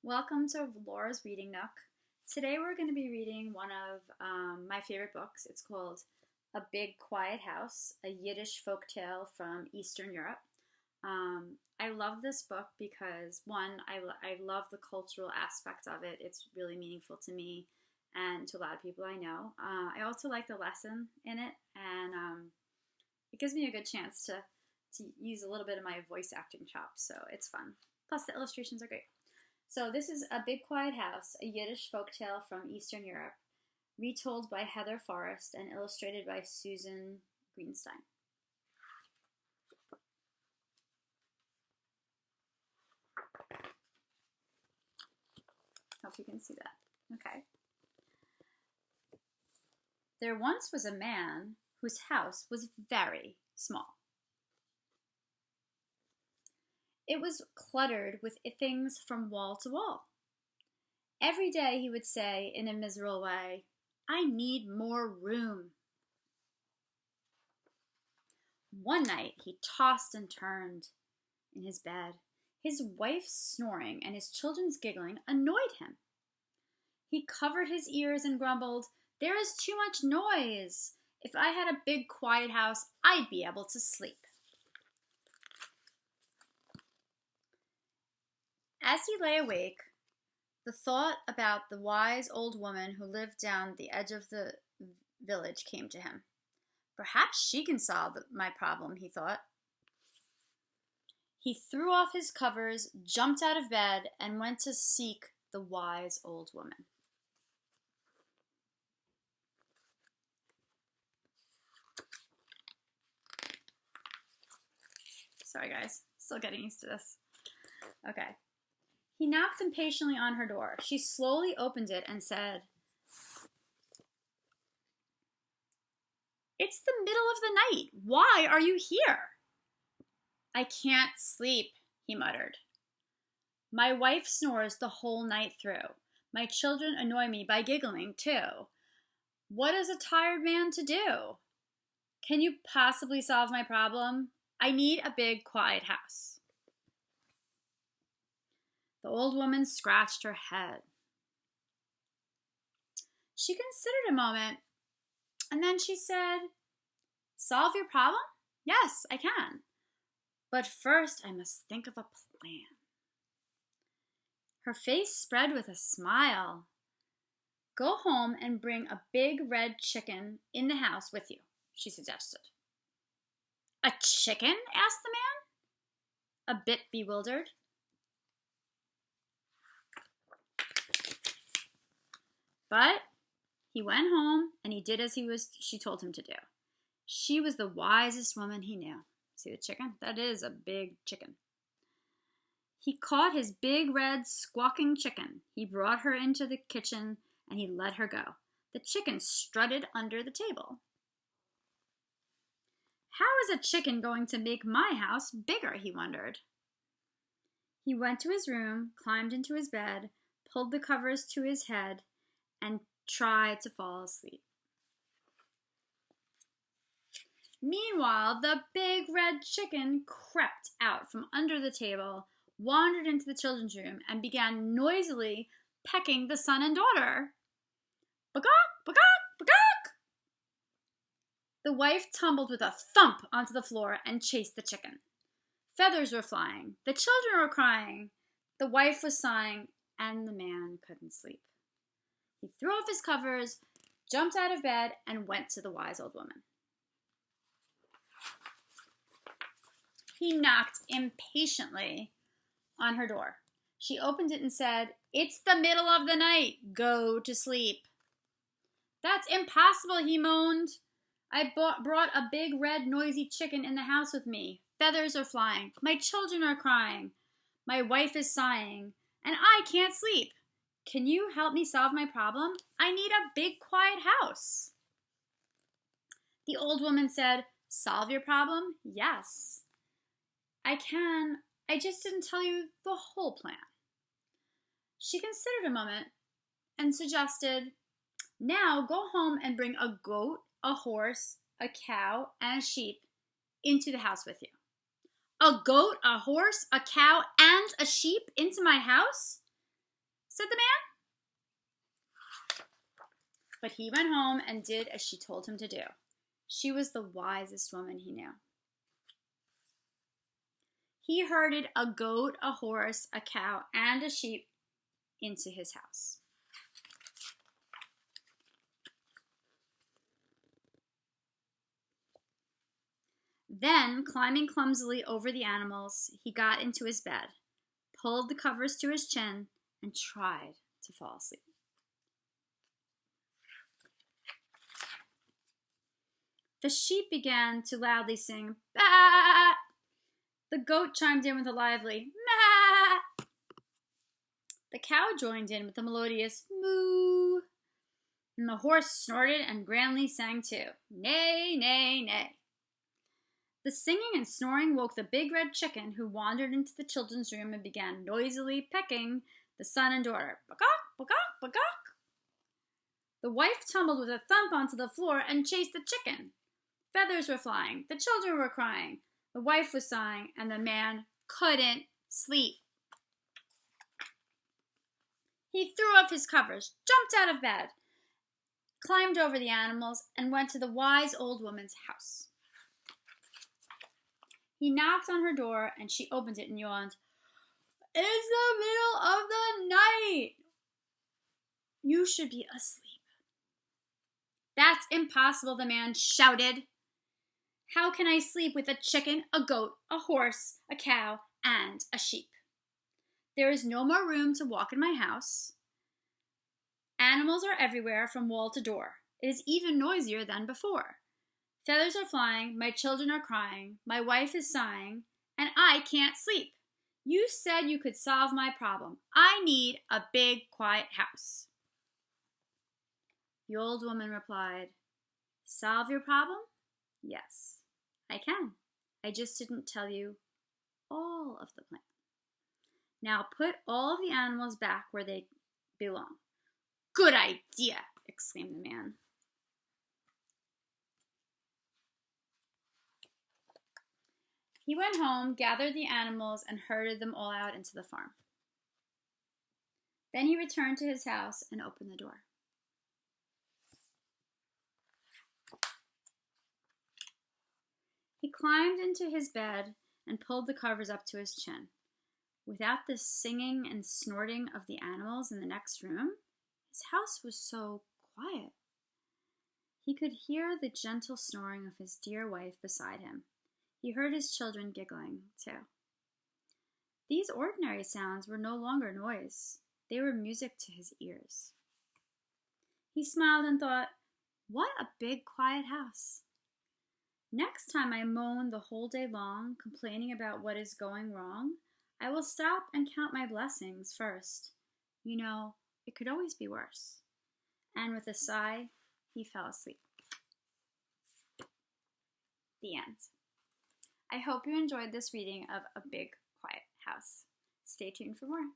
Welcome to Laura's Reading Nook. Today we're going to be reading one of my favorite books. It's called A Big Quiet House, a Yiddish folk tale from Eastern Europe. I love this book because, one, I love the cultural aspect of it. It's really meaningful to me and to a lot of people I know. I also like the lesson in it, and it gives me a good chance to use a little bit of my voice acting chops, so it's fun. Plus, the illustrations are great. So this is A Big Quiet House, a Yiddish folktale from Eastern Europe, retold by Heather Forrest and illustrated by Susan Greenstein. Hope you can see that. Okay. There once was a man whose house was very small. It was cluttered with things from wall to wall. Every day he would say in a miserable way, "I need more room." One night he tossed and turned in his bed. His wife's snoring and his children's giggling annoyed him. He covered his ears and grumbled, "There is too much noise. If I had a big quiet house, I'd be able to sleep." As he lay awake, the thought about the wise old woman who lived down the edge of the village came to him. Perhaps she can solve my problem, he thought. He threw off his covers, jumped out of bed, and went to seek the wise old woman. Sorry, guys. Still getting used to this. Okay. He knocked impatiently on her door. She slowly opened it and said, "It's the middle of the night. Why are you here?" "I can't sleep," he muttered. "My wife snores the whole night through. My children annoy me by giggling, too. What is a tired man to do? Can you possibly solve my problem? I need a big, quiet house." The old woman scratched her head. She considered a moment, and then she said, "Solve your problem? Yes, I can. But first I must think of a plan." Her face spread with a smile. "Go home and bring a big red chicken in the house with you," she suggested. "A chicken?" asked the man, a bit bewildered. But he went home and he did as she told him to do. She was the wisest woman he knew. See the chicken? That is a big chicken. He caught his big red squawking chicken. He brought her into the kitchen and he let her go. The chicken strutted under the table. How is a chicken going to make my house bigger? He wondered. He went to his room, climbed into his bed, pulled the covers to his head, and tried to fall asleep. Meanwhile, the big red chicken crept out from under the table, wandered into the children's room, and began noisily pecking the son and daughter. "Bagok, bagok, bagok!" The wife tumbled with a thump onto the floor and chased the chicken. Feathers were flying. The children were crying. The wife was sighing, and the man couldn't sleep. He threw off his covers, jumped out of bed, and went to the wise old woman. He knocked impatiently on her door. She opened it and said, "It's the middle of the night. Go to sleep." "That's impossible," he moaned. "I brought a big red noisy chicken in the house with me. Feathers are flying. My children are crying. My wife is sighing. And I can't sleep. Can you help me solve my problem? I need a big, quiet house." The old woman said, "Solve your problem? Yes, I can. I just didn't tell you the whole plan." She considered a moment and suggested, "Now go home and bring a goat, a horse, a cow, and a sheep into the house with you." "A goat, a horse, a cow, and a sheep into my house?" said the man. But he went home and did as she told him to do. She was the wisest woman he knew. He herded a goat, a horse, a cow, and a sheep into his house. Then, climbing clumsily over the animals, he got into his bed, pulled the covers to his chin, and tried to fall asleep. The sheep began to loudly sing, "Baa!" The goat chimed in with a lively, "Maa!" The cow joined in with a melodious, "Moo!" And the horse snorted and grandly sang too, "Neigh, neigh, neigh." The singing and snoring woke the big red chicken, who wandered into the children's room and began noisily pecking the son and daughter. "Bagok, bagok, bagok." The wife tumbled with a thump onto the floor and chased the chicken. Feathers were flying, the children were crying, the wife was sighing, and the man couldn't sleep. He threw off his covers, jumped out of bed, climbed over the animals, and went to the wise old woman's house. He knocked on her door, and she opened it and yawned. "It's the middle of the night. You should be asleep." "That's impossible," the man shouted. "How can I sleep with a chicken, a goat, a horse, a cow, and a sheep? There is no more room to walk in my house. Animals are everywhere from wall to door. It is even noisier than before. Feathers are flying, my children are crying, my wife is sighing, and I can't sleep. You said you could solve my problem. I need a big, quiet house." The old woman replied, "Solve your problem? Yes, I can. I just didn't tell you all of the plan. Now put all of the animals back where they belong." "Good idea," exclaimed the man. He went home, gathered the animals, and herded them all out into the farm. Then he returned to his house and opened the door. He climbed into his bed and pulled the covers up to his chin. Without the singing and snorting of the animals in the next room, his house was so quiet. He could hear the gentle snoring of his dear wife beside him. He heard his children giggling, too. These ordinary sounds were no longer noise. They were music to his ears. He smiled and thought, "What a big, quiet house. Next time I moan the whole day long, complaining about what is going wrong, I will stop and count my blessings first. You know, it could always be worse." And with a sigh, he fell asleep. The end. I hope you enjoyed this reading of A Big Quiet House. Stay tuned for more.